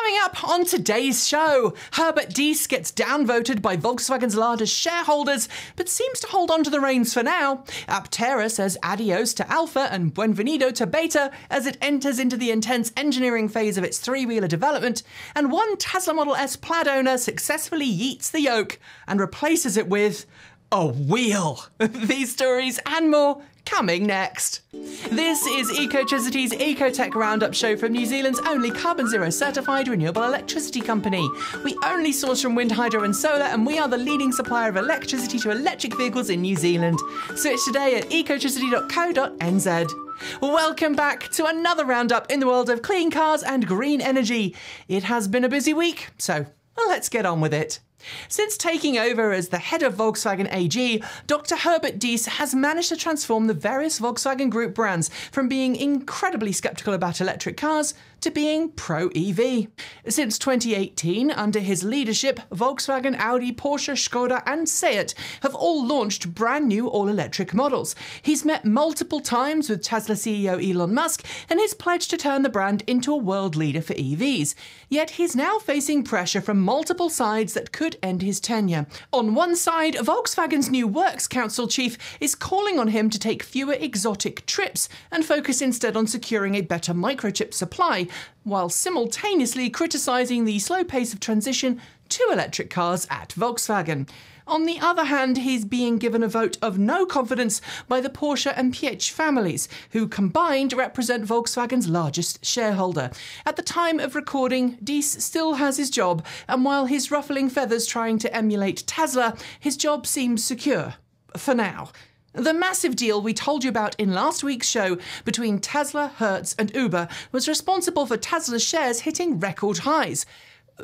Coming up on today's show, Herbert gets downvoted by Volkswagen's largest shareholders, but seems to hold on to the reins for now. Aptera says adios to Alpha and buenvenido to Beta as it enters into the intense engineering phase of its three-wheeler development, and one Tesla Model S Plaid owner successfully yeets the Yoke and replaces it with a wheel. These stories and more coming next. This is Ecotricity's EcoTEC Roundup show from New Zealand's only carboNZero certified renewable electricity company. We only source from wind, hydro and solar, and we are the leading supplier of electricity to electric vehicles in New Zealand. Switch today at ecotricity.co.nz. Welcome back to another roundup in the world of clean cars and green energy. It has been a busy week, so let's get on with it. Since taking over as the head of Volkswagen AG, Dr. Herbert has managed to transform the various Volkswagen Group brands from being incredibly skeptical about electric cars to being pro-EV. Since 2018, under his leadership, Volkswagen, Audi, Porsche, Skoda and Seat have all launched brand new all-electric models. He's met multiple times with Tesla CEO Elon Musk and his pledge to turn the brand into a world leader for EVs. Yet he's now facing pressure from multiple sides that could end his tenure. On one side, Volkswagen's new Works Council chief is calling on him to take fewer exotic trips and focus instead on securing a better microchip supply, while simultaneously criticising the slow pace of transition to electric cars at Volkswagen. On the other hand, he's being given a vote of no confidence by the Porsche and Piech families, who combined represent Volkswagen's largest shareholder. At the time of recording, Diess still has his job, and while he's ruffling feathers trying to emulate Tesla, his job seems secure. For now. The massive deal we told you about in last week's show between Tesla, Hertz and Uber was responsible for Tesla's shares hitting record highs.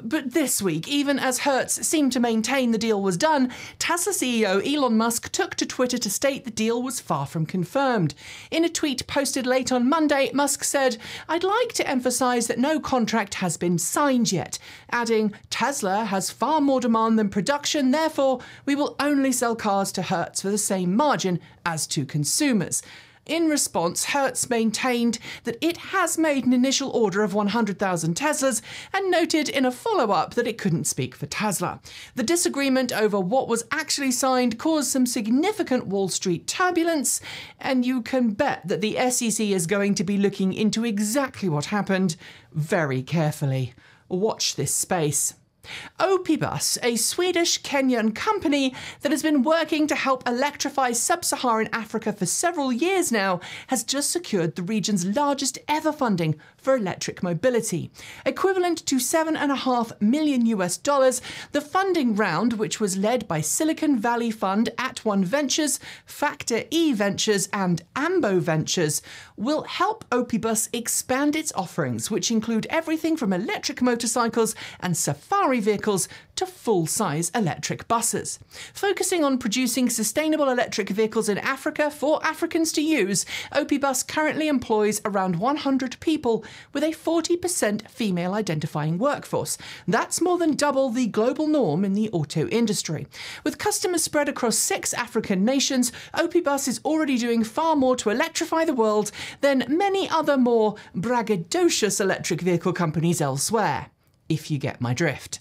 But this week, even as Hertz seemed to maintain the deal was done, Tesla CEO Elon Musk took to Twitter to state the deal was far from confirmed. In a tweet posted late on Monday, Musk said, "I'd like to emphasize that no contract has been signed yet," adding, "Tesla has far more demand than production, therefore we will only sell cars to Hertz for the same margin as to consumers." In response, Hertz maintained that it has made an initial order of 100,000 Teslas and noted in a follow-up that it couldn't speak for Tesla. The disagreement over what was actually signed caused some significant Wall Street turbulence, and you can bet that the SEC is going to be looking into exactly what happened very carefully. Watch this space. Opibus, a Swedish-Kenyan company that has been working to help electrify Sub-Saharan Africa for several years now, has just secured the region's largest ever funding for electric mobility. Equivalent to $7.5 million US, the funding round, which was led by Silicon Valley Fund, @One Ventures, Factor E Ventures and Ambo Ventures, will help Opibus expand its offerings, which include everything from electric motorcycles and safari vehicles to full-size electric buses. Focusing on producing sustainable electric vehicles in Africa for Africans to use, Opibus currently employs around 100 people with a 40% female identifying workforce. That's more than double the global norm in the auto industry. With customers spread across 6 African nations, Opibus is already doing far more to electrify the world than many other more braggadocious electric vehicle companies elsewhere, if you get my drift.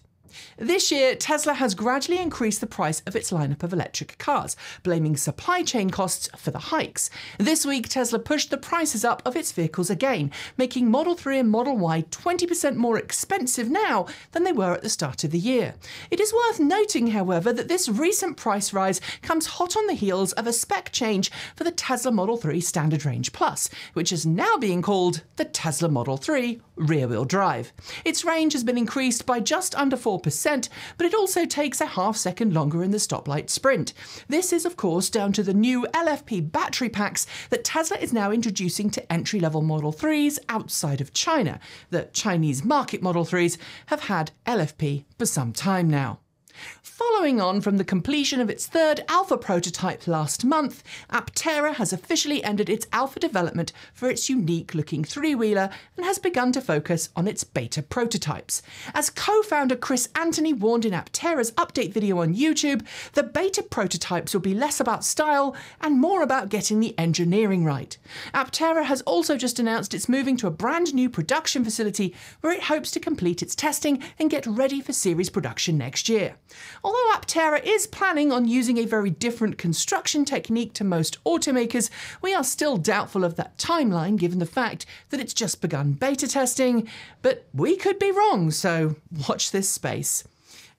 This year, Tesla has gradually increased the price of its lineup of electric cars, blaming supply chain costs for the hikes. This week, Tesla pushed the prices up of its vehicles again, making Model 3 and Model Y 20% more expensive now than they were at the start of the year. It is worth noting, however, that this recent price rise comes hot on the heels of a spec change for the Tesla Model 3 Standard Range Plus, which is now being called the Tesla Model 3 Rear-Wheel Drive. Its range has been increased by just under 4%, but it also takes a half-second longer in the stoplight sprint. This is, of course, down to the new LFP battery packs that Tesla is now introducing to entry-level Model 3s outside of China. The Chinese market Model 3s have had LFP for some time now. Following on from the completion of its third alpha prototype last month, Aptera has officially ended its alpha development for its unique-looking three-wheeler and has begun to focus on its beta prototypes. As co-founder Chris Anthony warned in Aptera's update video on YouTube, the beta prototypes will be less about style and more about getting the engineering right. Aptera has also just announced it's moving to a brand new production facility where it hopes to complete its testing and get ready for series production next year. Although Aptera is planning on using a very different construction technique to most automakers, we are still doubtful of that timeline given the fact that it's just begun beta testing, but we could be wrong, so watch this space.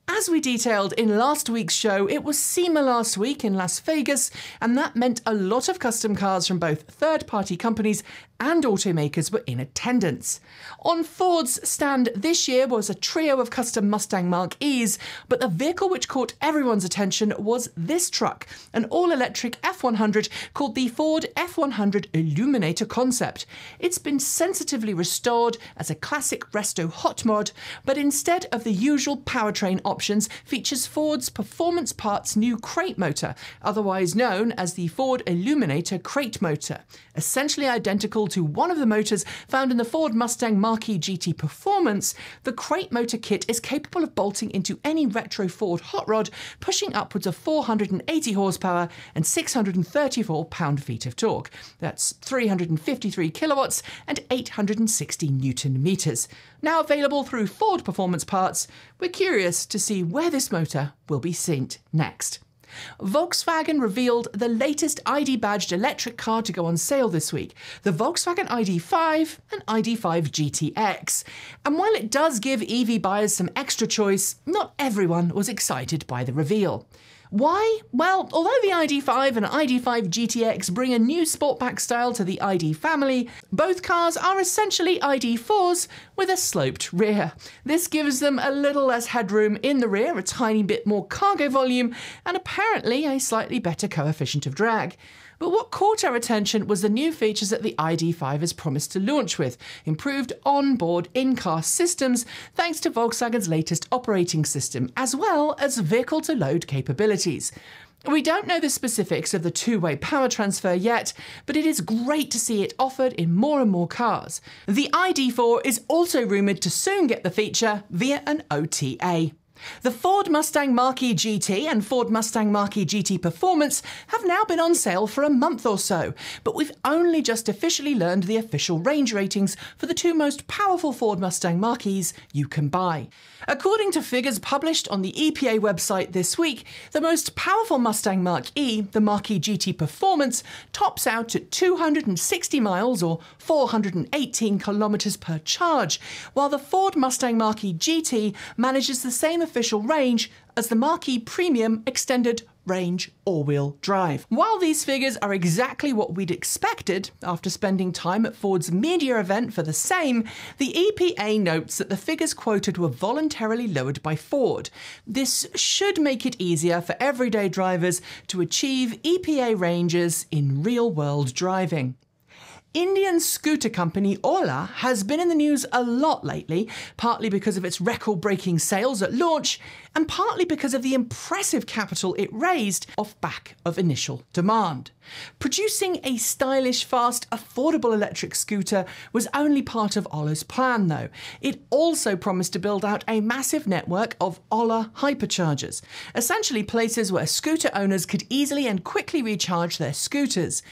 As we detailed in last week's show, it was SEMA last week in Las Vegas, and that meant a lot of custom cars from both third-party companies and automakers were in attendance. On Ford's stand this year was a trio of custom Mustang Mach-Es, but the vehicle which caught everyone's attention was this truck, an all-electric F100 called the Ford F100 Eluminator concept. It's been sensitively restored as a classic resto hot mod, but instead of the usual powertrain options, features Ford's Performance Parts new crate motor, otherwise known as the Ford Eluminator crate motor. Essentially identical to one of the motors found in the Ford Mustang Mach-E GT Performance, the crate motor kit is capable of bolting into any retro Ford hot rod, pushing upwards of 480 horsepower and 634 pound-feet of torque. That's 353 kilowatts and 860 newton meters. Now available through Ford Performance Parts, we're curious to see where this motor will be synced next. Volkswagen revealed the latest ID-badged electric car to go on sale this week, the Volkswagen ID.5 and ID.5 GTX. And while it does give EV buyers some extra choice, not everyone was excited by the reveal. Why? Well, although the ID.5 and ID.5 GTX bring a new sportback style to the ID family, both cars are essentially ID.4s with a sloped rear. This gives them a little less headroom in the rear, a tiny bit more cargo volume, and apparently a slightly better coefficient of drag. But what caught our attention was the new features that the ID.5 has promised to launch with, improved on-board in-car systems thanks to Volkswagen's latest operating system, as well as vehicle-to-load capabilities. We don't know the specifics of the two-way power transfer yet, but it is great to see it offered in more and more cars. The ID.4 is also rumoured to soon get the feature via an OTA. The Ford Mustang Mach-E GT and Ford Mustang Mach-E GT Performance have now been on sale for a month or so, but we've only just officially learned the official range ratings for the two most powerful Ford Mustang Mach-Es you can buy. According to figures published on the EPA website this week, the most powerful Mustang Mach-E, the Mach-E GT Performance, tops out at 260 miles or 418 kilometers per charge, while the Ford Mustang Mach-E GT manages the same official range as the Mach-E Premium Extended Range all-wheel drive. While these figures are exactly what we'd expected after spending time at Ford's media event for the same, the EPA notes that the figures quoted were voluntarily lowered by Ford. This should make it easier for everyday drivers to achieve EPA ranges in real-world driving. Indian scooter company Ola has been in the news a lot lately, partly because of its record-breaking sales at launch, and partly because of the impressive capital it raised off back of initial demand. Producing a stylish, fast, affordable electric scooter was only part of Ola's plan, though. It also promised to build out a massive network of Ola Hyperchargers, essentially places where scooter owners could easily and quickly recharge their scooters.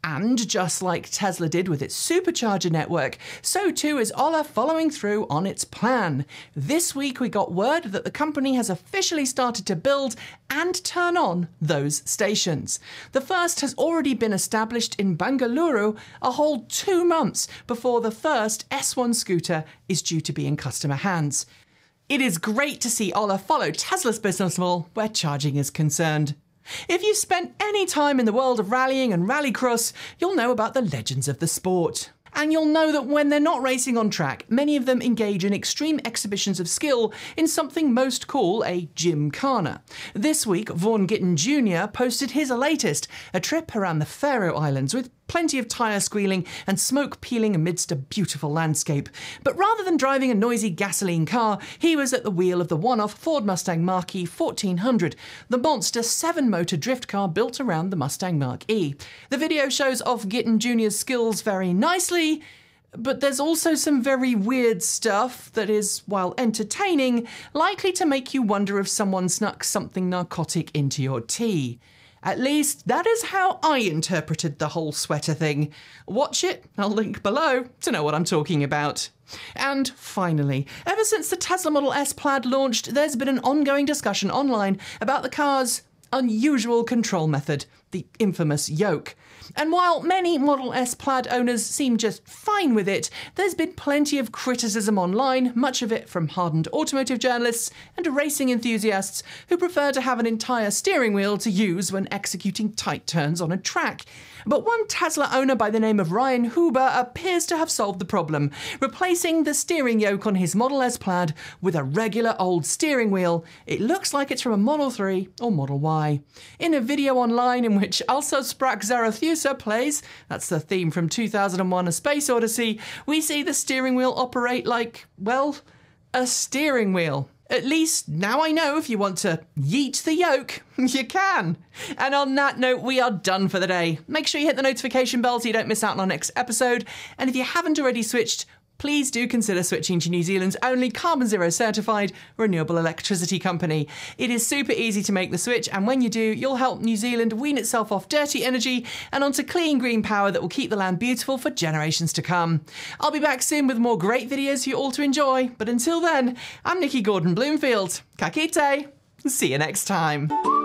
And just like Tesla did with its supercharger network, so too is Ola following through on its plan. This week we got word that the company has officially started to build and turn on those stations. The first has already been established in Bengaluru a whole 2 months before the first S1 scooter is due to be in customer hands. It is great to see Ola follow Tesla's business model where charging is concerned. If you've spent any time in the world of rallying and rallycross, you'll know about the legends of the sport. And you'll know that when they're not racing on track, many of them engage in extreme exhibitions of skill in something most call a gymkhana. This week, Vaughn Gittin Jr. posted his latest, a trip around the Faroe Islands with plenty of tyre squealing and smoke peeling amidst a beautiful landscape. But rather than driving a noisy gasoline car, he was at the wheel of the one-off Ford Mustang Mach-E 1400, the monster 7-motor drift car built around the Mustang Mach-E. The video shows off Gittin Jr.'s skills very nicely, but there's also some very weird stuff that is, while entertaining, likely to make you wonder if someone snuck something narcotic into your tea. At least, that is how I interpreted the whole sweater thing. Watch it, I'll link below to know what I'm talking about. And finally, ever since the Tesla Model S Plaid launched, there's been an ongoing discussion online about the car's unusual control method, the infamous Yoke. And while many Model S Plaid owners seem just fine with it, there's been plenty of criticism online, much of it from hardened automotive journalists and racing enthusiasts who prefer to have an entire steering wheel to use when executing tight turns on a track. But one Tesla owner by the name of Ryan Huber appears to have solved the problem, replacing the steering yoke on his Model S Plaid with a regular old steering wheel. It looks like it's from a Model 3 or Model Y. In a video online in which Also Sprach Zarathustra plays, that's the theme from 2001: A Space Odyssey, we see the steering wheel operate like, well, a steering wheel. At least now I know if you want to yeet the yoke, you can. And on that note, we are done for the day. Make sure you hit the notification bell so you don't miss out on our next episode. And if you haven't already switched, please do consider switching to New Zealand's only carboNZero certified renewable electricity company. It is super easy to make the switch, and when you do, you'll help New Zealand wean itself off dirty energy and onto clean green power that will keep the land beautiful for generations to come. I'll be back soon with more great videos for you all to enjoy, but until then, I'm Nikki Gordon Bloomfield. Ka kite! See you next time.